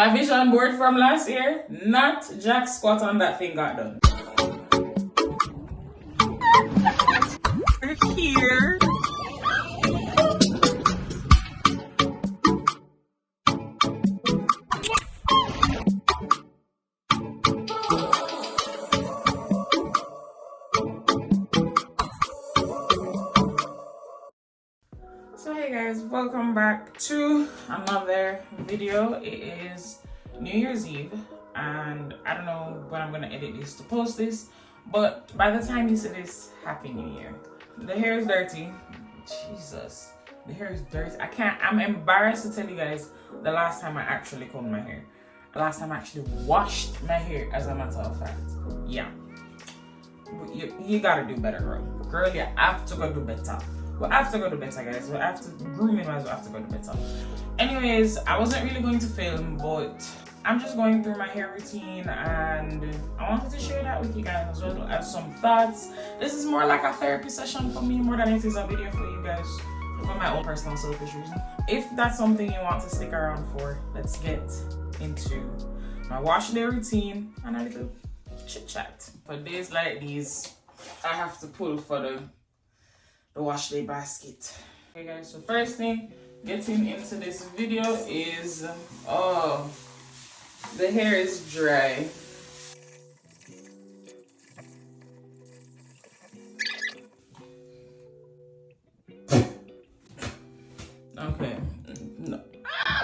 My vision board from last year, not jack squat on that thing got done. We're here. So hey guys, welcome back to another video. It is New Year's Eve and I don't know when I'm gonna edit this to post this, but by the time you see this, Happy New Year. The hair is dirty. Jesus, the hair is dirty. I'm embarrassed to tell you guys the last time I actually combed my hair. The last time I actually washed my hair, as a matter of fact. Yeah. You gotta do better, girl. Girl, you have to go do better. We have to go to better, guys. We have to grooming wise. We have to go to better. Anyways, I wasn't really going to film, but I'm just going through my hair routine, and I wanted to share that with you guys as well as some thoughts. This is more like a therapy session for me, more than it is a video for you guys, for my own personal selfish reason. If that's something you want to stick around for, let's get into my wash day routine and a little chit chat. For days like these, I have to pull for the wash day basket. Okay guys, so first thing getting into this video is the hair is dry. Okay, no.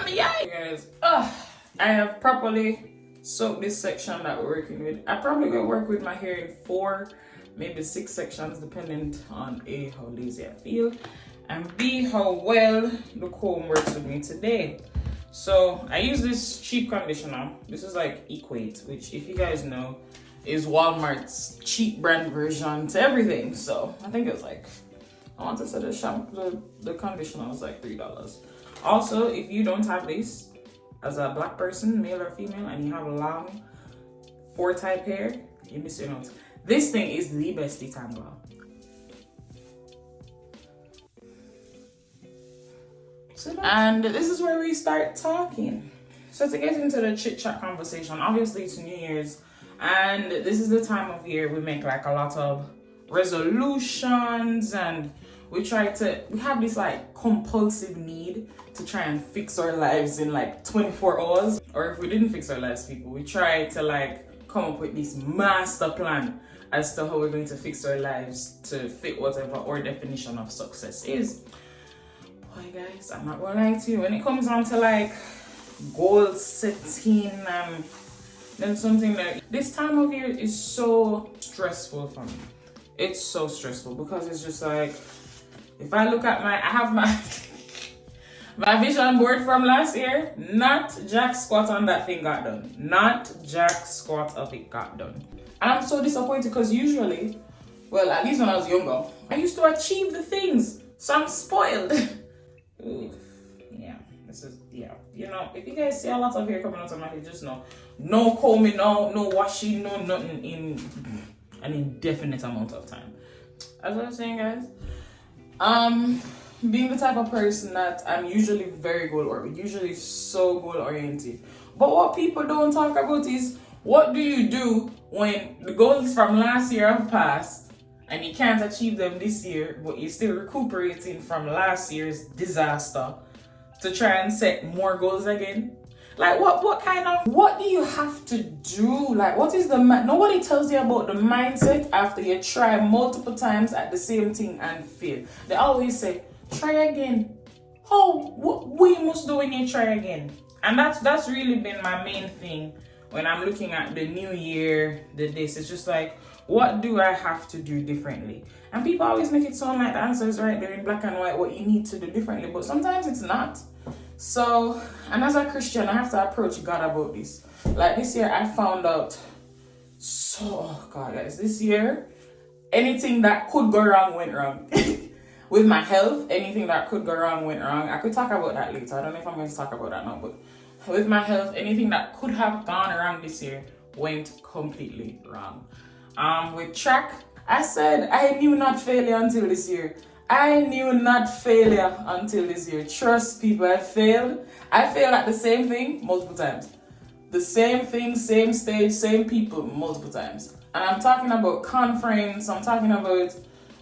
Yeah, guys, I have properly soaked this section that we're working with. I probably gonna work with my hair in 4, maybe 6 sections, depending on A, how lazy I feel, and B, how well the comb works with me today. So I use this cheap conditioner. This is like Equate, which, if you guys know, is Walmart's cheap brand version to everything. So I think it's like, I want to say the shampoo, the conditioner was like $3. Also, if you don't have this as a black person, male or female, and you have long 4-type hair, you miss your notes. This thing is the best detangler. And this is where we start talking. So to get into the chit chat conversation, obviously it's New Year's, and this is the time of year we make like a lot of resolutions, and we have this like compulsive need to try and fix our lives in like 24 hours. Or if we didn't fix our lives, people, we try to like come up with this master plan as to how we're going to fix our lives to fit whatever our definition of success is. Boy guys, I'm not gonna lie to you, when it comes on to like goal setting and then something like this time of year is so stressful for me. It's so stressful because it's just like, if I look at I have my vision board from last year, not jack squat on that thing got done. Not jack squat of it got done. And I'm so disappointed because usually, well, at least when I was younger, I used to achieve the things. So I'm spoiled. Yeah, this is, yeah. You know, if you guys see a lot of hair coming out of my head, just know, no combing, no washing, no nothing in an indefinite amount of time. As I was saying, guys, being the type of person that I'm usually very goal-oriented, usually so goal-oriented. But what people don't talk about is, what do you do when the goals from last year have passed and you can't achieve them this year, but you're still recuperating from last year's disaster to try and set more goals again? Like what do you have to do? Like what is nobody tells you about the mindset after you try multiple times at the same thing and fail. They always say, try again. What we must do when you try again? And that's really been my main thing when I'm looking at the new year, it's just like, what do I have to do differently? And people always make it sound like the answer is right there in black and white, what you need to do differently, but sometimes it's not. So, and as a Christian, I have to approach God about this. Like this year, I found out, oh God, guys, this year, anything that could go wrong went wrong. With my health, anything that could go wrong went wrong. I could talk about that later. I don't know if I'm going to talk about that now, but with my health, anything that could have gone wrong this year went completely wrong. With track, I said I knew not failure until this year. I knew not failure until this year. Trust people, I failed at the same thing multiple times. the same thing, same stage, same people multiple times. And I'm talking about conference, I'm talking about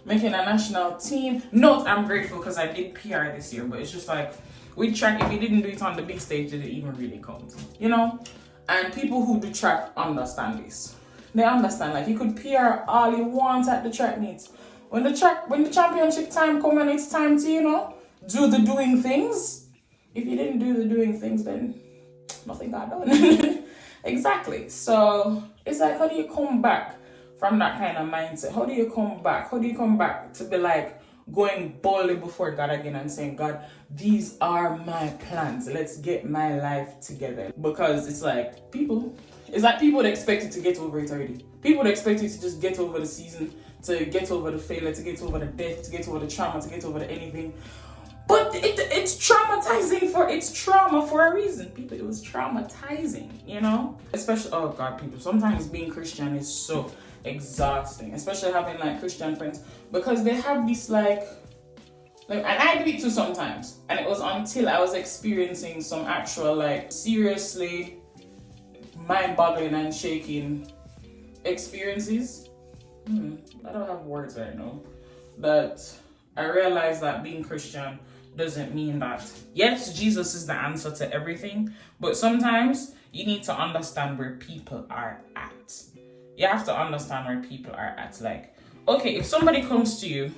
making a national team. Note, I'm grateful because I did PR this year, but it's just like, with track, if you didn't do it on the big stage, did it even really count? You know? And people who do track understand this. They understand, like, you could PR all you want at the track meets. When the championship time comes and it's time to, you know, do the doing things, if you didn't do the doing things, then nothing got done. Exactly. So it's like, how do you come back from that kind of mindset? How do you come back? How do you come back to be like going boldly before God again and saying, God, these are my plans. Let's get my life together. Because it's like people would expect you to get over it already. People would expect you to just get over the season, to get over the failure, to get over the death, to get over the trauma, to get over the anything. But it's traumatizing it's trauma for a reason. People, it was traumatizing, you know? Especially, oh God, people, sometimes being Christian is so exhausting, especially having like Christian friends, because they have this like, and I do it too sometimes. And it was until I was experiencing some actual like seriously mind-boggling and shaking experiences. I don't have words right now. But I realized that being Christian doesn't mean that, yes, Jesus is the answer to everything, but sometimes you need to understand where people are at. You have to understand where people are at. Like, okay, if somebody comes to you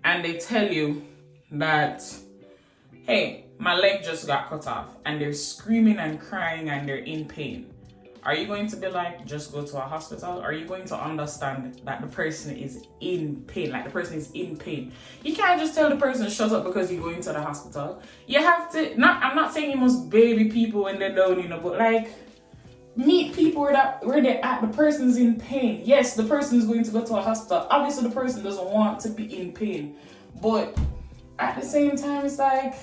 and they tell you that, hey, my leg just got cut off, and they're screaming and crying and they're in pain, are you going to be like, just go to a hospital? Or are you going to understand that the person is in pain? Like, the person is in pain. You can't just tell the person, shut up, because you're going to the hospital. You have to, I'm not saying you must baby people when they're down, you know, but like, meet people where they're at. The person's in pain. Yes, the person's going to go to a hospital. Obviously, the person doesn't want to be in pain. But at the same time, it's like,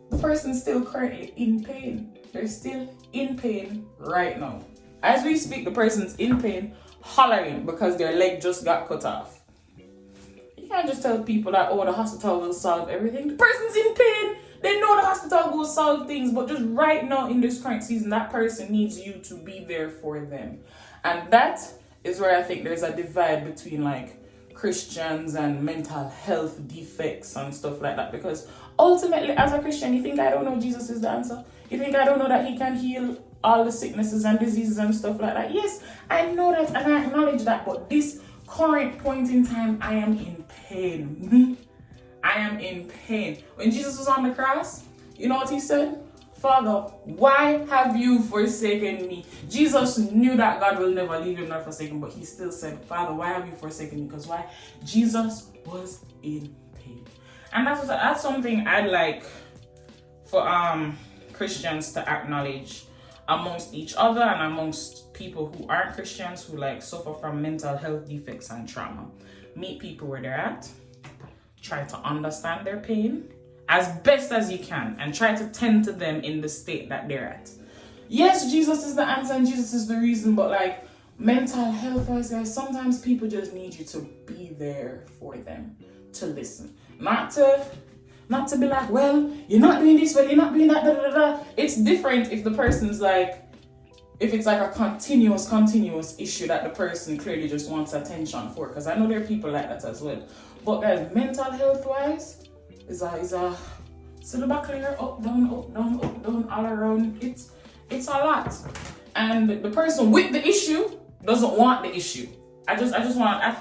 the person's still currently in pain. They're still in pain right now. As we speak, the person's in pain, hollering because their leg just got cut off. You can't just tell people that, oh, the hospital will solve everything. The person's in pain. They know the hospital will solve things, but just right now in this current season, that person needs you to be there for them. And that is where I think there's a divide between like Christians and mental health defects and stuff like that. Because ultimately, as a Christian, you think I don't know Jesus is the answer? You think I don't know that he can heal all the sicknesses and diseases and stuff like that? Yes, I know that and I acknowledge that, but this current point in time, I am in pain. I am in pain. When Jesus was on the cross, you know what he said? Father, why have you forsaken me? Jesus knew that God will never leave him nor forsake him, but he still said, Father, why have you forsaken me? Because why? Jesus was in pain. And that's something I'd like for Christians to acknowledge amongst each other and amongst people who aren't Christians who like suffer from mental health defects and trauma. Meet people where they're at. Try to understand their pain as best as you can and try to tend to them in the state that they're at. Yes, Jesus is the answer and Jesus is the reason, but like mental health wise, guys, sometimes people just need you to be there for them, to listen. Not to be like, well, you're not doing this, well, you're not doing that, da, da, da, da. It's different if the person's like, if it's like a continuous issue that the person clearly just wants attention for, because I know there are people like that as well. But guys, mental health wise, is a clear up, down, all around. It's a lot. And the person with the issue doesn't want the issue. I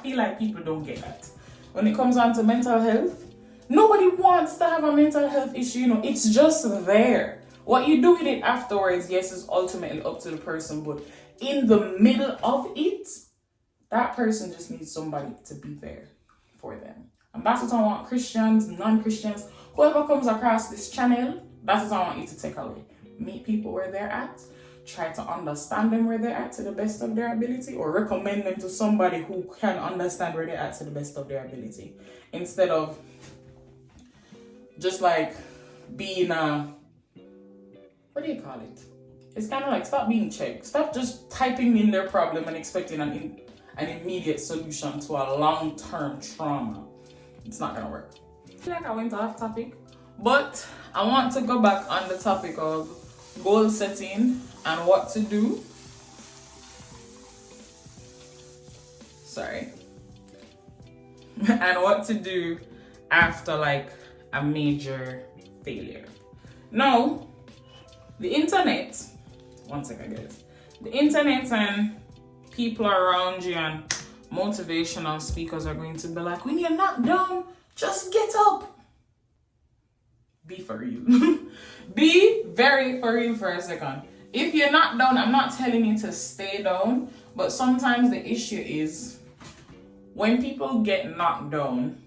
feel like people don't get that. When it comes on to mental health, nobody wants to have a mental health issue, you know, it's just there. What you do with it afterwards, yes, is ultimately up to the person, but in the middle of it, that person just needs somebody to be there for them. And that's what I want Christians, non-Christians, whoever comes across this channel, that's what I want you to take away. Meet people where they're at, try to understand them where they're at to the best of their ability, or recommend them to somebody who can understand where they're at to the best of their ability. Instead of just like being what do you call it? It's kind of like, stop being checked. Stop just typing in their problem and expecting an immediate solution to a long-term trauma. It's not gonna work. I feel like I went off topic, but I want to go back on the topic of goal setting and what to do. Sorry. And what to do after like a major failure. Now, the internet, one second guys, the internet and people around you and motivational speakers are going to be like, when you're not down, just get up. Be for real. Be very for real for a second. If you're not down, I'm not telling you to stay down, but sometimes the issue is when people get knocked down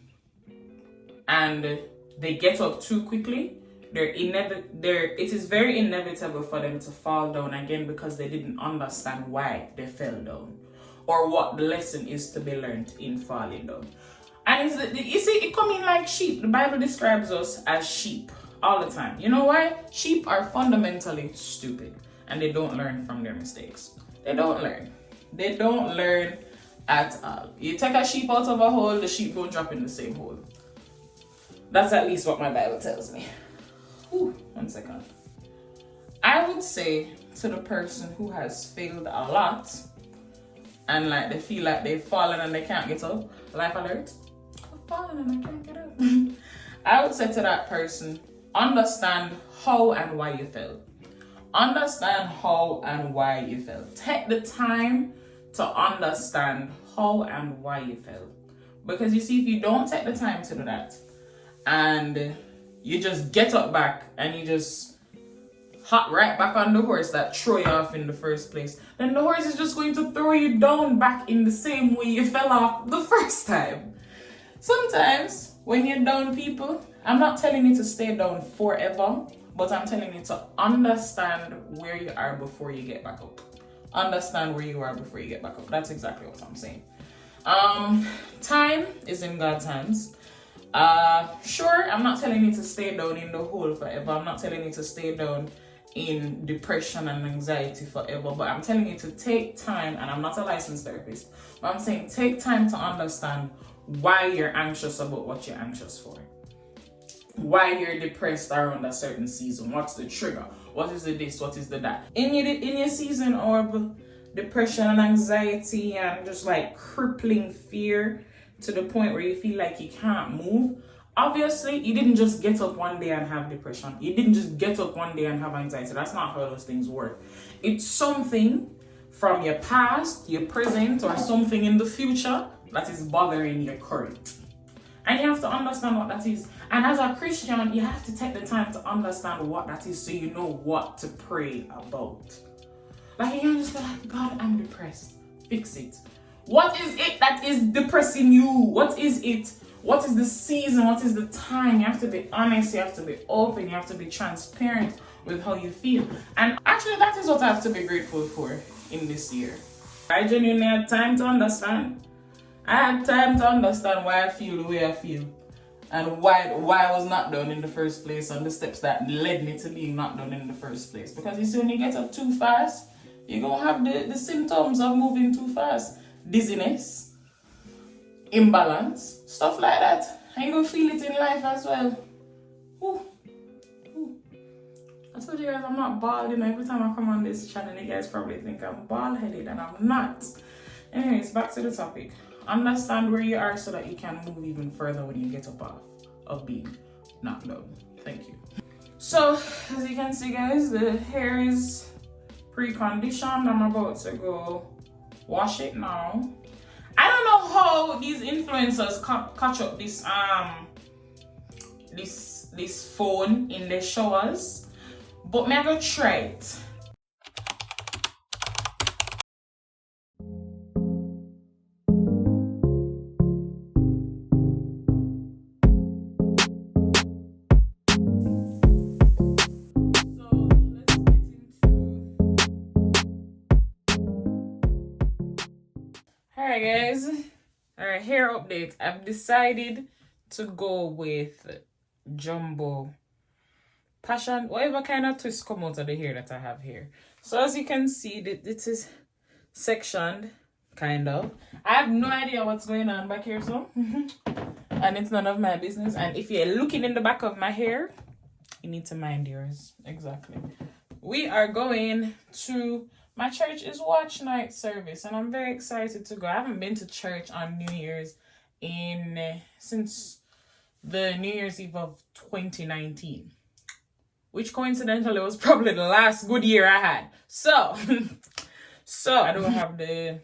and they get up too quickly, it is very inevitable for them to fall down again because they didn't understand why they fell down or what the lesson is to be learned in falling down. And you see, it come in like sheep. The Bible describes us as sheep all the time. You know why? Sheep are fundamentally stupid and they don't learn from their mistakes. They don't learn. They don't learn at all. You take a sheep out of a hole, the sheep don't drop in the same hole. That's at least what my Bible tells me. Ooh, one second. I would say to the person who has failed a lot and like they feel like they've fallen and they can't get up, life alert, I've fallen and I can't get up. I would say to that person, understand how and why you fell. Understand how and why you fell. Take the time to understand how and why you fell. Because you see, if you don't take the time to do that and you just get up back and you just hop right back on the horse that threw you off in the first place, then the horse is just going to throw you down back in the same way you fell off the first time. Sometimes when you're down, people, I'm not telling you to stay down forever, but I'm telling you to understand where you are before you get back up. Understand where you are before you get back up. That's exactly what I'm saying. Time is in God's hands. Sure, I'm not telling you to stay down in the hole forever. I'm not telling you to stay down in depression and anxiety forever, but I'm telling you to take time, and I'm not a licensed therapist, but I'm saying take time to understand why you're anxious about what you're anxious for. Why you're depressed around a certain season. What's the trigger? What is the this? What is the that? In your season of depression and anxiety and just like crippling fear to the point where you feel like you can't move, obviously you didn't just get up one day and have depression. You didn't just get up one day and have anxiety. That's not how those things work. It's something from your past, your present, or something in the future that is bothering your current. And you have to understand what that is. And as a Christian, you have to take the time to understand what that is so you know what to pray about. Like, you can't just be like, God, I'm depressed. Fix it. What is it that is depressing you? What is it? What is the season? What is the time? You have to be honest. You have to be open. You have to be transparent with how you feel. And actually, that is what I have to be grateful for in this year. I genuinely had time to understand. I had time to understand why I feel the way I feel and why I was knocked down in the first place and the steps that led me to being knocked down in the first place. Because you see, when you get up too fast, you're going to have the symptoms of moving too fast. Dizziness, imbalance, stuff like that. And you're going to feel it in life as well. Ooh. Ooh. I told you guys I'm not bald, you know. Every time I come on this channel, you guys probably think I'm bald-headed, and I'm not. Anyways, back to the topic. Understand where you are so that you can move even further when you get up off of being knocked down. Thank you. So, as you can see, guys, the hair is pre-conditioned. I'm about to go wash it now. I don't know how these influencers catch up this phone in their showers, but I'm gonna try it. Alright guys, alright, hair update. I've decided to go with jumbo passion, whatever kind of twist come out of the hair that I have here. So as you can see, this is sectioned, kind of. I have no idea what's going on back here, so and it's none of my business. And if you're looking in the back of my hair, you need to mind yours. Exactly. we are going to my church is watch night service, and I'm very excited to go. I haven't been to church on New Year's since the New Year's Eve of 2019, which coincidentally was probably the last good year I had. So I don't have the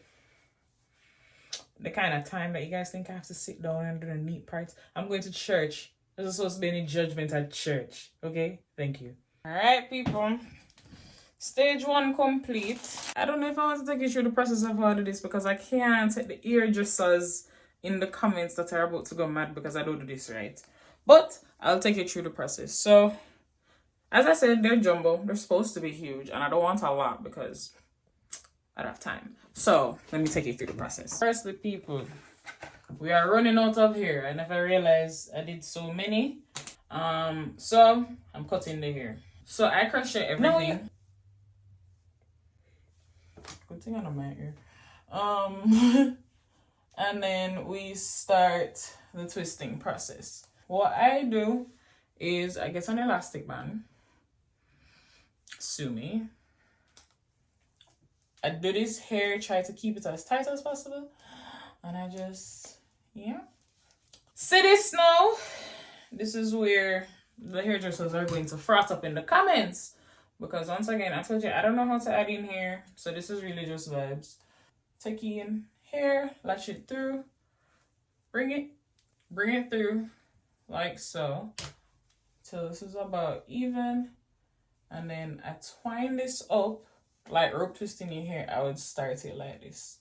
kind of time that you guys think I have to sit down and do the neat parts. I'm going to church. There's supposed to be any judgment at church. Okay? Thank you. Alright, people. Stage 1 complete. I don't know if I want to take you through the process of how to do this, because I can't take the eardressers in the comments that are about to go mad because I don't do this right. But I'll take you through the process. So, as I said, they're jumbo. They're supposed to be huge, and I don't want a lot because I don't have time. So, let me take you through the process. Firstly, people, we are running out of hair. I never realized I did so many. So I'm cutting the hair. So I crochet everything. Good thing I don't my ear. And then we start the twisting process. What I do is I get an elastic band. Sue me. I do this hair, try to keep it as tight as possible. And I just, yeah. See this now? This is where the hairdressers are going to froth up in the comments. Because once again, I told you, I don't know how to add in hair. So this is really just vibes. Take in hair, latch it through. Bring it through like so. Till this is about even. And then I twine this up. Like rope twisting your hair, I would start it like this.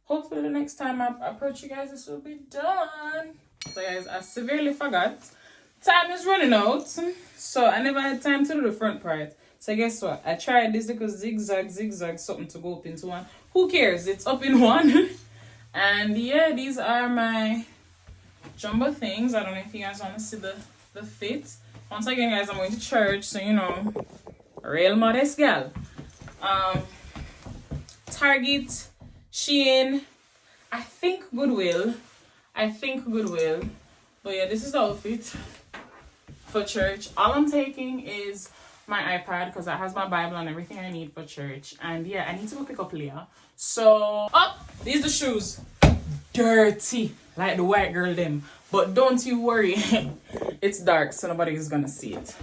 Hopefully the next time I approach you guys, this will be done. So guys, I severely forgot. Time is running out. So I never had time to do the front part. So guess what? I tried this little zigzag, something to go up into one. Who cares? It's up in one. And yeah, these are my jumbo things. I don't know if you guys want to see the fit. Once again, guys, I'm going to church, so you know, real modest gal. Target, Shein, I think Goodwill. But yeah, this is the outfit for church. All I'm taking is my iPad because that has my Bible and everything I need for church. And yeah, I need to go pick up Leah. So, these are the shoes. Dirty, like the white girl them. But don't you worry, it's dark, so nobody is gonna see it.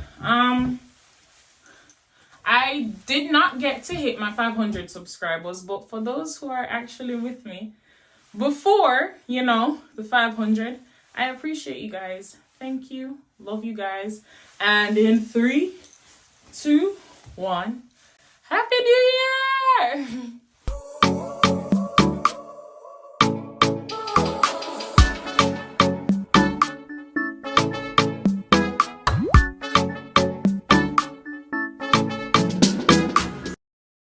I did not get to hit my 500 subscribers, but for those who are actually with me before, you know, the 500, I appreciate you guys. Thank you. Love you guys. And in 3, 2, 1, Happy New Year!